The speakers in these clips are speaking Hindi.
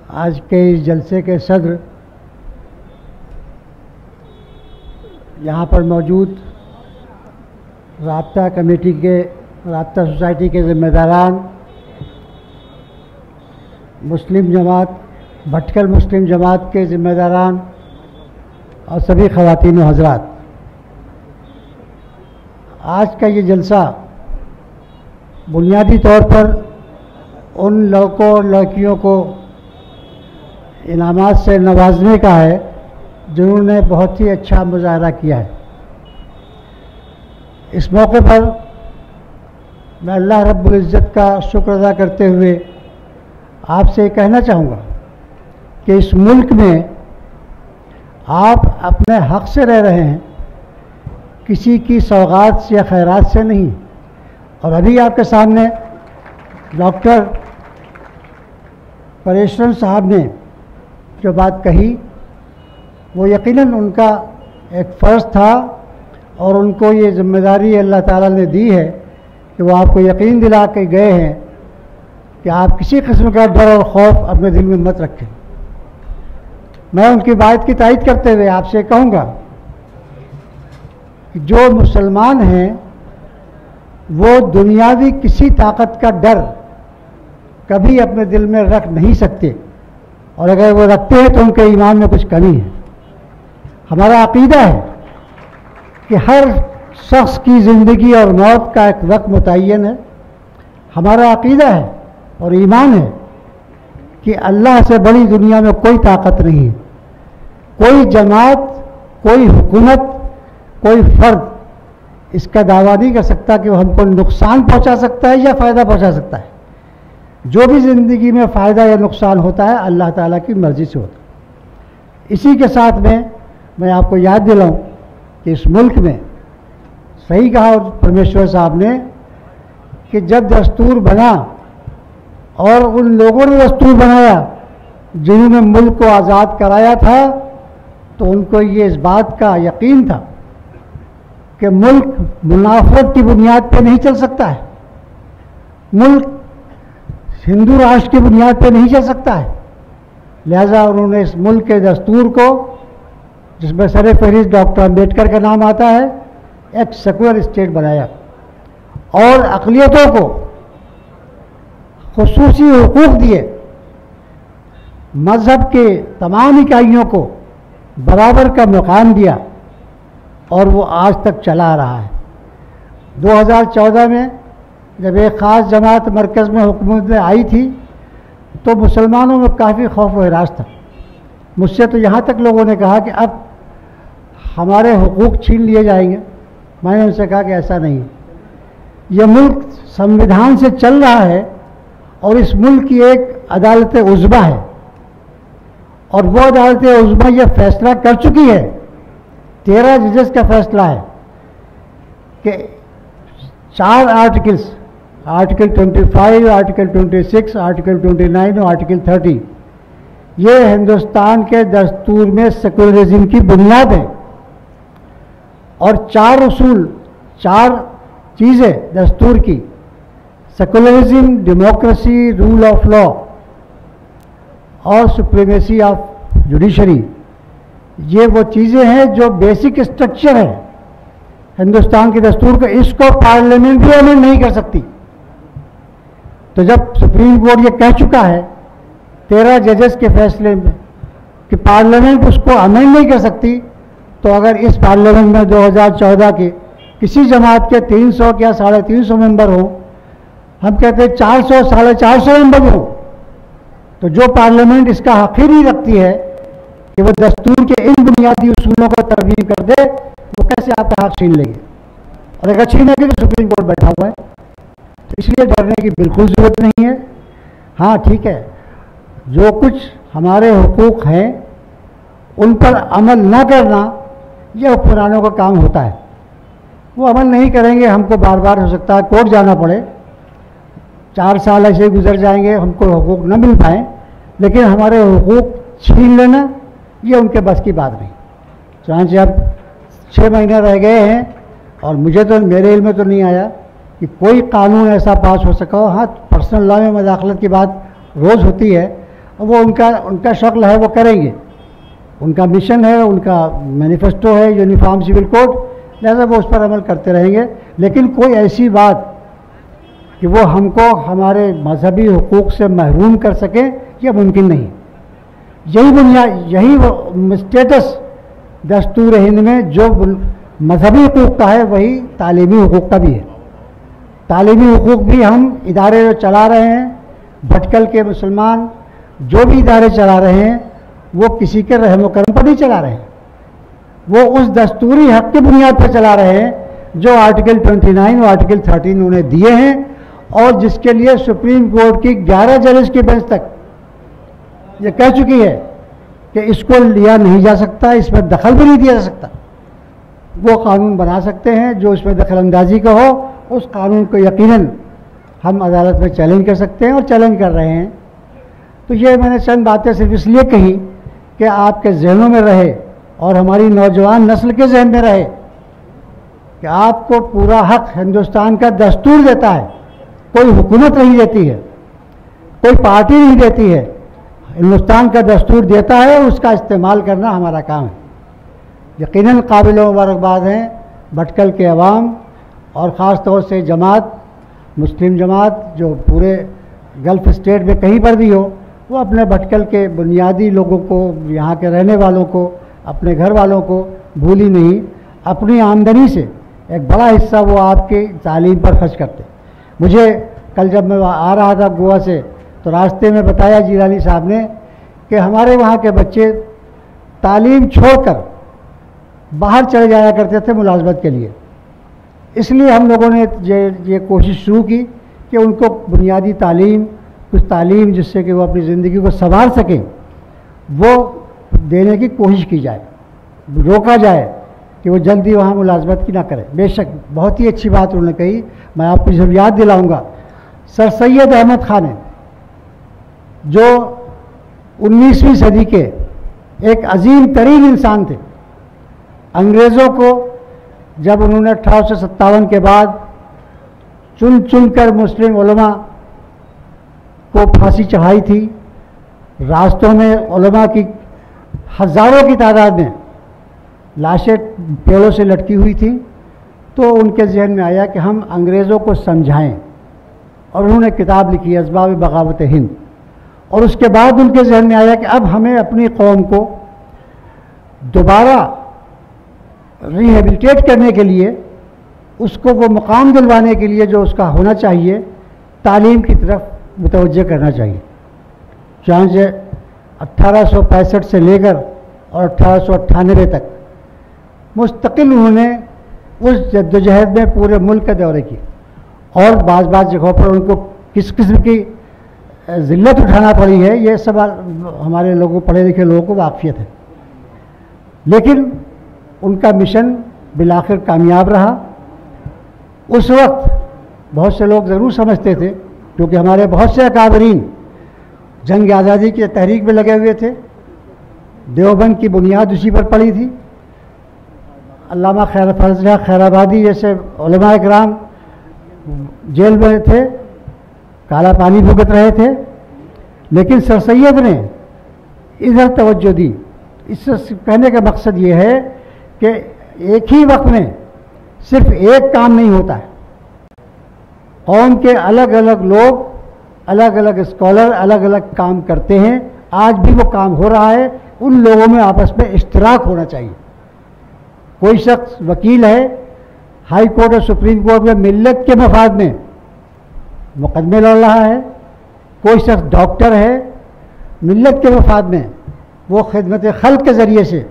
आज के इस जलसे के सदर, यहाँ पर मौजूद राब्ता कमेटी के, राब्ता सोसाइटी के ज़िम्मेदारान, मुस्लिम जमात, भटकल मुस्लिम जमात के ज़िम्मेदारान और सभी ख़वातीन व हज़रात, आज का ये जलसा बुनियादी तौर पर उन लड़कों और लड़कियों को इनामात से नवाजने का है जिन्होंने बहुत ही अच्छा मुजाहरा किया है। इस मौके पर मैं अल्लाह रब्बुल इज़्ज़त का शुक्र अदा करते हुए आपसे कहना चाहूँगा कि इस मुल्क में आप अपने हक़ से रह रहे हैं, किसी की सौगात से या खैरात से नहीं। और अभी आपके सामने डॉक्टर परेशरन साहब ने जो बात कही वो यकीनन उनका एक फ़र्ज़ था और उनको ये ज़िम्मेदारी अल्लाह ताला ने दी है कि वो आपको यकीन दिला के गए हैं कि आप किसी किस्म का डर और खौफ अपने दिल में मत रखें। मैं उनकी बात की तायीद करते हुए आपसे कहूँगा कि जो मुसलमान हैं वो दुनियावी किसी ताकत का डर कभी अपने दिल में रख नहीं सकते, और अगर वो रखते हैं तो उनके ईमान में कुछ कमी है। हमारा अक़ीदा है कि हर शख्स की ज़िंदगी और मौत का एक वक्त मुतय्यन है। हमारा अक़ीदा है और ईमान है कि अल्लाह से बड़ी दुनिया में कोई ताकत नहीं है। कोई जमात, कोई हुकूमत, कोई फ़र्द इसका दावा नहीं कर सकता कि वो हमको नुकसान पहुंचा सकता है या फ़ायदा पहुंचा सकता है। जो भी ज़िंदगी में फ़ायदा या नुकसान होता है अल्लाह ताला की मर्ज़ी से होता है। इसी के साथ में मैं आपको याद दिलाऊं कि इस मुल्क में सही कहा परमेश्वर साहब ने कि जब दस्तूर बना और उन लोगों ने दस्तूर बनाया जिन्होंने मुल्क को आज़ाद कराया था, तो उनको ये इस बात का यकीन था कि मुल्क मुनाफरत की बुनियाद पर नहीं चल सकता है, मुल्क हिंदू राष्ट्र की बुनियाद पर नहीं चल सकता है। लिहाजा उन्होंने इस मुल्क के दस्तूर को, जिसमें सर फहरिस्त डॉक्टर अम्बेडकर का नाम आता है, एक सेकुलर स्टेट बनाया और अक़लियतों को खुसूसी हुकूक दिए, मज़हब के तमाम इकाइयों को बराबर का मुकाम दिया और वो आज तक चला आ रहा है। 2014 में जब एक ख़ास जमात मरकज़ में हुकूमत में आई थी तो मुसलमानों में काफ़ी खौफ व हिरास था। मुझसे तो यहाँ तक लोगों ने कहा कि अब हमारे हुकूक छीन लिए जाएंगे। मैंने उनसे कहा कि ऐसा नहीं है, यह मुल्क संविधान से चल रहा है और इस मुल्क की एक अदालत उज़्मा है और वो अदालत उज़्मा यह फैसला कर चुकी है, 13 जजेस का फैसला है कि 4 आर्टिकल्स, आर्टिकल 25, आर्टिकल 26, आर्टिकल 29 और आर्टिकल 30, ये हिंदुस्तान के दस्तूर में सेकुलरिज्म की बुनियाद है। और 4 उसूल, 4 चीज़ें दस्तूर की, secularism, democracy, rule of law और सुप्रीमेसी ऑफ जुडिशरी, ये वो चीज़ें हैं जो बेसिक स्ट्रक्चर है हिंदुस्तान के दस्तूर का। इसको पार्लियामेंट भी अमेंड नहीं कर सकती। तो जब सुप्रीम कोर्ट ये कह चुका है 13 जजेस के फैसले में कि पार्लियामेंट उसको अमेंड नहीं कर सकती, तो अगर इस पार्लियामेंट में 2014 के किसी जमात के 300 या 350 मेंबर हों, हम कहते हैं 400, 450 मेंबर हों, तो जो पार्लियामेंट इसका हक़ ही नहीं रखती है कि वो दस्तूर के इन बुनियादी उसूलों को तरमीम कर दे, वो कैसे आपका हक़ छीन लेंगे। और अगर छीनेंगे तो सुप्रीम कोर्ट बैठा हुआ है, तो इसलिए डरने की बिल्कुल ज़रूरत नहीं है। हाँ ठीक है, जो कुछ हमारे हुकूक हैं उन पर अमल न करना यह हुक्मरानों का काम होता है। वो अमल नहीं करेंगे, हमको बार बार हो सकता है कोर्ट जाना पड़े, 4 साल ऐसे गुजर जाएंगे, हमको हुकूक न मिल पाए, लेकिन हमारे हुकूक छीन लेना ये उनके बस की बात नहीं। चुनांचे अब 6 महीने रह गए हैं और मुझे तो, मेरे इल्म में तो नहीं आया कि कोई कानून ऐसा पास हो सका हो। हाँ, पर्सनल लॉ में मदाखलत की बात रोज़ होती है वो उनका शक्ल है, वो करेंगे, उनका मिशन है, उनका मैनिफेस्टो है, यूनिफॉर्म सिविल कोड, लिहाजा वो उस पर अमल करते रहेंगे। लेकिन कोई ऐसी बात कि वो हमको हमारे मजहबी हुकूक से महरूम कर सके, यह मुमकिन नहीं। यही बुनियाद, यही वो स्टेटस दस्तूर हिंद में जो मजहबी हुकूक का है, वही तालीमी हुकूक का भी है। तालीमी हुकूक भी हम इदारे जो चला रहे हैं, भटकल के मुसलमान जो भी इदारे चला रहे हैं, वो किसी के रहम करम पर नहीं चला रहे हैं, वो उस दस्तूरी हक की बुनियाद पर चला रहे हैं जो आर्टिकल 29 और आर्टिकल 13 उन्हें दिए हैं, और जिसके लिए सुप्रीम कोर्ट की 11 जजेस की बेंच तक ये कह चुकी है कि इसको लिया नहीं जा सकता, इसमें दखल भी नहीं दिया जा सकता। वो कानून बना सकते हैं जो इसमें दखल अंदाजी का हो, उस कानून को यकीनन हम अदालत में चैलेंज कर सकते हैं और चैलेंज कर रहे हैं। तो ये मैंने चंद बातें सिर्फ इसलिए कही कि आपके जहनों में रहे और हमारी नौजवान नस्ल के जहन में रहे कि आपको पूरा हक हिंदुस्तान का दस्तूर देता है, कोई हुकूमत नहीं देती है, कोई पार्टी नहीं देती है, हिंदुस्तान का दस्तूर देता है, उसका इस्तेमाल करना हमारा काम है। यकीनन काबिल मुबारकबाद हैं भटकल के अवाम और ख़ास तौर से जमात, मुस्लिम जमात जो पूरे गल्फ़ स्टेट में कहीं पर भी हो, वो अपने भटकल के बुनियादी लोगों को, यहाँ के रहने वालों को, अपने घर वालों को भूली नहीं, अपनी आमदनी से एक बड़ा हिस्सा वो आपकी तालीम पर खर्च करते। मुझे कल जब मैं आ रहा था गोवा से, तो रास्ते में बताया जिलानी साहब ने कि हमारे वहाँ के बच्चे तालीम छोड़कर बाहर चले जाया करते थे मुलाजमत के लिए। इसलिए हम लोगों ने ये कोशिश शुरू की कि उनको बुनियादी तालीम, कुछ तालीम जिससे कि वो अपनी ज़िंदगी को संभाल सकें, वो देने की कोशिश की जाए, रोका जाए कि वो जल्दी वहाँ मुलाजमत की ना करें। बेशक बहुत ही अच्छी बात उन्होंने कही, मैं आपको जब याद दिलाऊंगा, सर सैयद अहमद खान ने जो 19वीं सदी के एक अजीम तरीन इंसान थे, अंग्रेज़ों को जब उन्होंने 1857 के बाद चुन चुन कर मुस्लिम उलमा को फांसी चढ़ाई थी, रास्तों में उलमा की हज़ारों की तादाद में लाशें पेड़ों से लटकी हुई थी, तो उनके जहन में आया कि हम अंग्रेज़ों को समझाएं, और उन्होंने किताब लिखी असबाब बगावत हिंद। और उसके बाद उनके जहन में आया कि अब हमें अपनी कौम को दोबारा रिहेबिलिटेट करने के लिए, उसको वो मुकाम दिलवाने के लिए जो उसका होना चाहिए, तालीम की तरफ मुतवज्जह करना चाहिए। चाहे 1865 से लेकर और 1898 तक मुस्तकिल उन्होंने उस जद्दोजहद में पूरे मुल्क का दौरे किए, और बाज़ जगहों पर उनको किस किस्म की ज़िल्लत उठाना पड़ी है, ये सब हमारे लोगों, पढ़े लिखे लोगों को वाक़ियत है। लेकिन उनका मिशन बिलाखिर कामयाब रहा। उस वक्त बहुत से लोग ज़रूर समझते थे, क्योंकि हमारे बहुत से अकाबरीन जंग आज़ादी की तहरीक में लगे हुए थे, देवबंद की बुनियाद उसी पर पड़ी थी, अल्लामा फजल खैराबादी जैसे उलमा इकराम जेल में थे, काला पानी भुगत रहे थे, लेकिन सर सैयद ने इधर तवज्जो दी। इससे कहने का मकसद ये है कि एक ही वक्त में सिर्फ एक काम नहीं होता है, कौम के अलग अलग लोग, अलग अलग स्कॉलर अलग अलग काम करते हैं। आज भी वो काम हो रहा है, उन लोगों में आपस में इश्तराक होना चाहिए। कोई शख्स वकील है, हाई कोर्ट और सुप्रीम कोर्ट में मिल्लत के मफाद में मुकदमे लड़ रहा है, कोई शख्स डॉक्टर है, मिल्लत के मफाद में वो खिदमत खल्क के ज़रिए से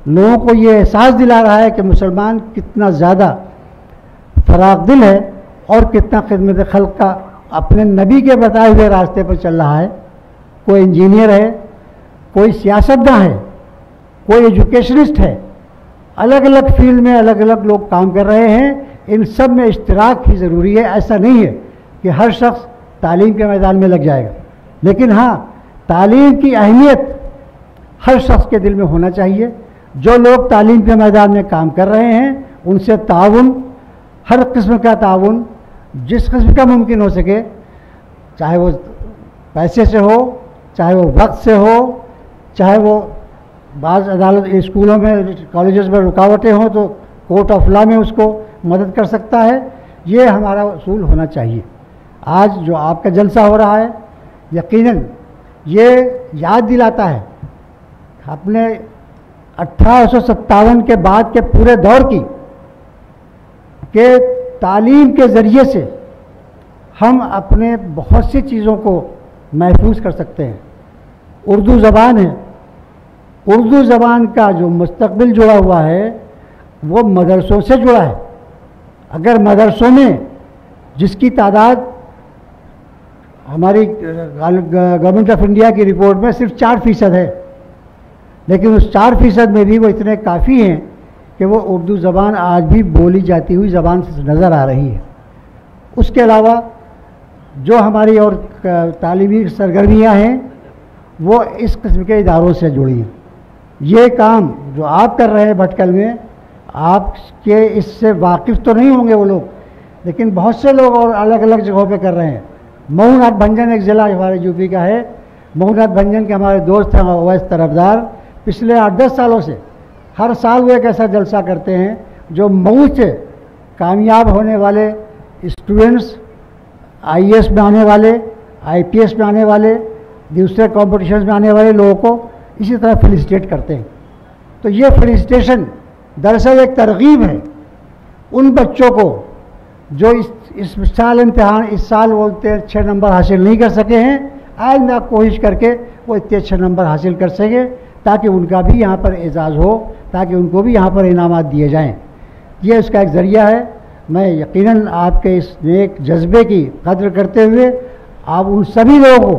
लोगों को ये एहसास दिला रहा है कि मुसलमान कितना ज़्यादा फराग दिल है और कितना खिदमत खल्क का अपने नबी के बताए हुए रास्ते पर चल रहा है। कोई इंजीनियर है, कोई सियासतदान है, कोई एजुकेशनिस्ट है, अलग अलग फील्ड में अलग अलग लोग काम कर रहे हैं। इन सब में इश्तिराक ही ज़रूरी है। ऐसा नहीं है कि हर शख्स तालीम के मैदान में लग जाएगा, लेकिन हाँ, तालीम की अहमियत हर शख्स के दिल में होना चाहिए। जो लोग तालीम के मैदान में काम कर रहे हैं, उनसे ताउन, हर किस्म का ताउन जिस किस्म का मुमकिन हो सके, चाहे वो पैसे से हो, चाहे वो वक्त से हो, चाहे वो बाज़ अदालत स्कूलों में कॉलेजेस में रुकावटें हों तो कोर्ट ऑफ लॉ में उसको मदद कर सकता है। ये हमारा उसूल होना चाहिए। आज जो आपका जलसा हो रहा है यकीनन ये याद दिलाता है अपने 1857 के बाद के पूरे दौर की कि तालीम के ज़रिए से हम अपने बहुत सी चीज़ों को महफूज कर सकते हैं। उर्दू ज़बान है, उर्दू ज़बान का जो मुस्तकबिल जुड़ा हुआ है वो मदरसों से जुड़ा है। अगर मदरसों में जिसकी तादाद हमारी गवर्नमेंट ऑफ इंडिया की रिपोर्ट में सिर्फ 4% है, लेकिन उस 4% में भी वो इतने काफ़ी हैं कि वो उर्दू ज़बान आज भी बोली जाती हुई ज़बान से नज़र आ रही है। उसके अलावा जो हमारी और तालीमी सरगर्मियाँ हैं वो इस किस्म के इदारों से जुड़ी हैं। ये काम जो आप कर रहे हैं भटकल में, आपके इससे वाकिफ़ तो नहीं होंगे वो लोग, लेकिन बहुत से लोग और अलग अलग जगहों पे कर रहे हैं। महूनाथ भंजन एक ज़िला हमारे यूपी का है। महूनाथ भंजन के हमारे दोस्त हैं ओवैस तरफदार, पिछले 8-10 सालों से हर साल वो एक ऐसा जलसा करते हैं जो मऊ से कामयाब होने वाले स्टूडेंट्स, IAS में आने वाले, IPS में आने वाले, दूसरे कॉम्पिटिशन्स में आने वाले लोगों को इसी तरह फेलिसिटेट करते हैं। तो ये फेलिसिटेशन दरअसल एक तरगीब है उन बच्चों को जो इस साल इम्तिहान इस साल वो इतने अच्छे नंबर हासिल नहीं कर सके हैं, आइंदा कोशिश करके वो इतने अच्छे नंबर हासिल कर सके ताकि उनका भी यहाँ पर एजाज़ हो, ताकि उनको भी यहाँ पर इनामात दिए जाएँ। ये उसका एक ज़रिया है। मैं यकीनन आपके इस नेक जज्बे की कद्र करते हुए आप उन सभी लोगों को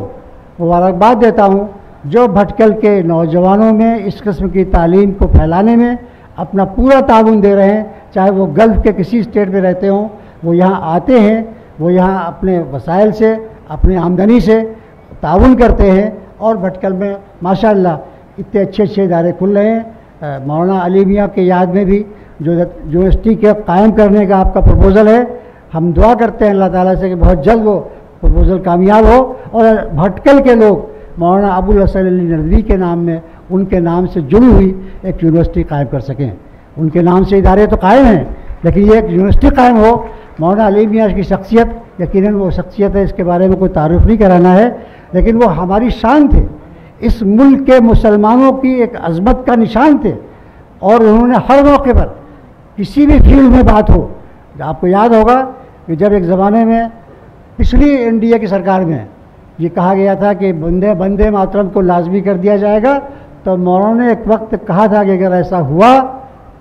मुबारकबाद देता हूँ जो भटकल के नौजवानों में इस किस्म की तालीम को फैलाने में अपना पूरा ताउन दे रहे हैं। चाहे वो गल्फ़ के किसी स्टेट में रहते हों, वो यहाँ आते हैं, वो यहाँ अपने वसाइल से, अपनी आमदनी से ताउन करते हैं और भटकल में माशाअल्लाह इतने अच्छे अच्छे इदारे खुल रहे हैं। मौलाना अली मियाँ के याद में भी जो यूनिवर्सिटी के कायम करने का आपका प्रपोज़ल है, हम दुआ करते हैं अल्लाह ताला से कि बहुत जल्द वो प्रपोज़ल कामयाब हो और भटकल के लोग मौलाना अबुल हसन अली नदवी के नाम में, उनके नाम से जुड़ी हुई एक यूनिवर्सिटी कायम कर सकें। उनके नाम से इदारे तो कायम हैं, लेकिन ये एक यूनिवर्सिटी कायम हो। मौलाना अली मियाँ की शख्सियत यकीनन वो शख्सियत है, इसके बारे में कोई तारुफ नहीं कराना है, लेकिन वो हमारी शान थे, इस मुल्क के मुसलमानों की एक अज़मत का निशान थे। और उन्होंने हर मौके पर किसी भी फील्ड में बात हो, आपको याद होगा कि जब एक ज़माने में पिछली एनडीए की सरकार में ये कहा गया था कि वंदे मातरम को लाजमी कर दिया जाएगा, तो मौलाना ने एक वक्त कहा था कि अगर ऐसा हुआ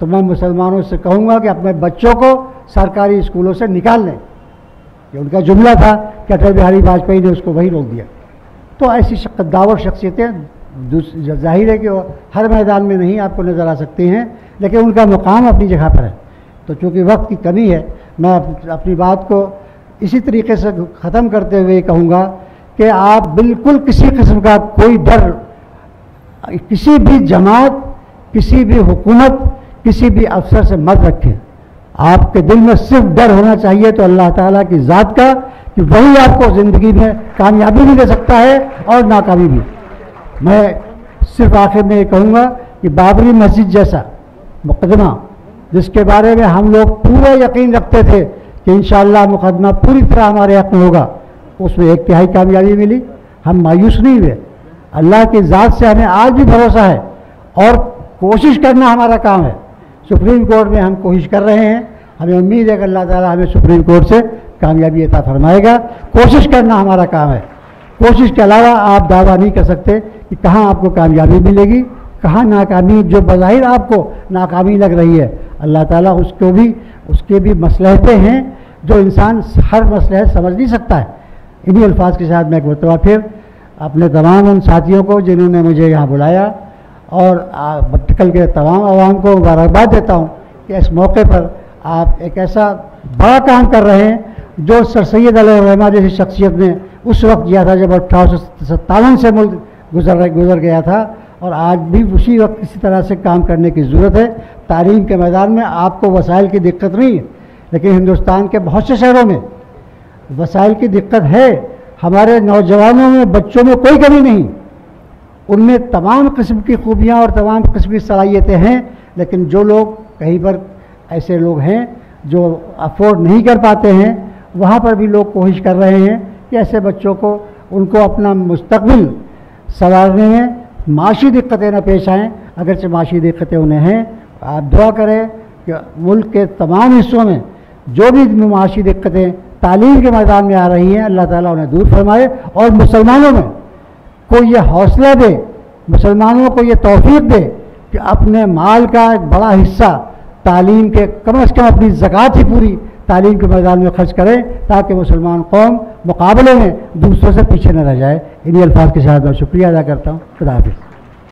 तो मैं मुसलमानों से कहूँगा कि अपने बच्चों को सरकारी स्कूलों से निकाल लें। ये उनका जुमला था कि अटल बिहारी वाजपेयी ने उसको वही रोक दिया। तो ऐसी कद्दावर शख्सियतें जाहिर है कि वो हर मैदान में नहीं आपको नज़र आ सकती हैं, लेकिन उनका मुकाम अपनी जगह पर है। तो चूँकि वक्त की कमी है, मैं अपनी बात को इसी तरीके से ख़त्म करते हुए कहूँगा कि आप बिल्कुल किसी किस्म का कोई डर किसी भी जमात, किसी भी हुकूमत, किसी भी अफसर से मत रखें। आपके दिल में सिर्फ डर होना चाहिए तो अल्लाह ताला की ज़ात का, कि वही आपको ज़िंदगी में कामयाबी भी दे सकता है और नाकामी भी। मैं सिर्फ आखिर में ये कहूँगा कि बाबरी मस्जिद जैसा मुकदमा जिसके बारे में हम लोग पूरा यकीन रखते थे कि इंशाअल्लाह मुकदमा पूरी तरह हमारे हक़ में होगा, उसमें 1/3 कामयाबी मिली। हम मायूस नहीं हुए। अल्लाह की ज़ात से हमें आज भी भरोसा है और कोशिश करना हमारा काम है। सुप्रीम कोर्ट में हम कोशिश कर रहे हैं, हमें उम्मीद है कि अल्लाह ताला हमें सुप्रीम कोर्ट से कामयाबी अता फरमाएगा। कोशिश करना हमारा काम है। कोशिश के अलावा आप दावा नहीं कर सकते कि कहाँ आपको कामयाबी मिलेगी, कहाँ नाकामी, जो बज़ाहिर आपको नाकामी लग रही है अल्लाह ताला उसके भी मसलहतें हैं जो इंसान हर मसलहत समझ नहीं सकता है। इन्हीं अल्फाज के साथ मैं एक मरतबा फिर अपने तमाम उन साथियों को जिन्होंने मुझे यहाँ बुलाया और भटकल के तमाम आवाम को मुबारकबाद देता हूँ कि इस मौके पर आप एक ऐसा बड़ा काम कर रहे हैं जो सर सैयद अलैहिर्रहमा जैसी शख्सियत ने उस वक्त किया था जब 1857 से मुल्क गुजर गया था, और आज भी उसी वक्त इसी तरह से काम करने की ज़रूरत है। तालीम के मैदान में आपको वसाइल की दिक्कत नहीं है, लेकिन हिंदुस्तान के बहुत से शहरों में वसाइल की दिक्कत है। हमारे नौजवानों में, बच्चों में कोई कमी नहीं, उनमें तमाम किस्म की खूबियाँ और तमाम किस्म की सलाहियतें हैं, लेकिन जो लोग कहीं पर ऐसे लोग हैं जो अफोर्ड नहीं कर पाते हैं, वहाँ पर भी लोग कोशिश कर रहे हैं कि ऐसे बच्चों को उनको अपना मुस्तकबिल संवारने में माशी दिक्कतें न पेश आएँ। अगरचे माशी दिक्कतें उन्हें हैं, आप दुआ करें कि मुल्क के तमाम हिस्सों में जो भी माशी दिक्कतें तालीम के मैदान में आ रही हैं, अल्लाह ताला उन्हें दूर फरमाए और मुसलमानों में को ये हौसला दे, मुसलमानों को ये तौफीक दे कि अपने माल का एक बड़ा हिस्सा तालीम के कम अज़ कम अपनी ज़कात ही पूरी तालीम के मैदान में खर्च करें, ताकि मुसलमान कौम मुकाबले में दूसरों से पीछे न रह जाए। इन्हीं अल्फाज के साथ मैं शुक्रिया अदा करता हूँ। खुदा हाफ़िज़।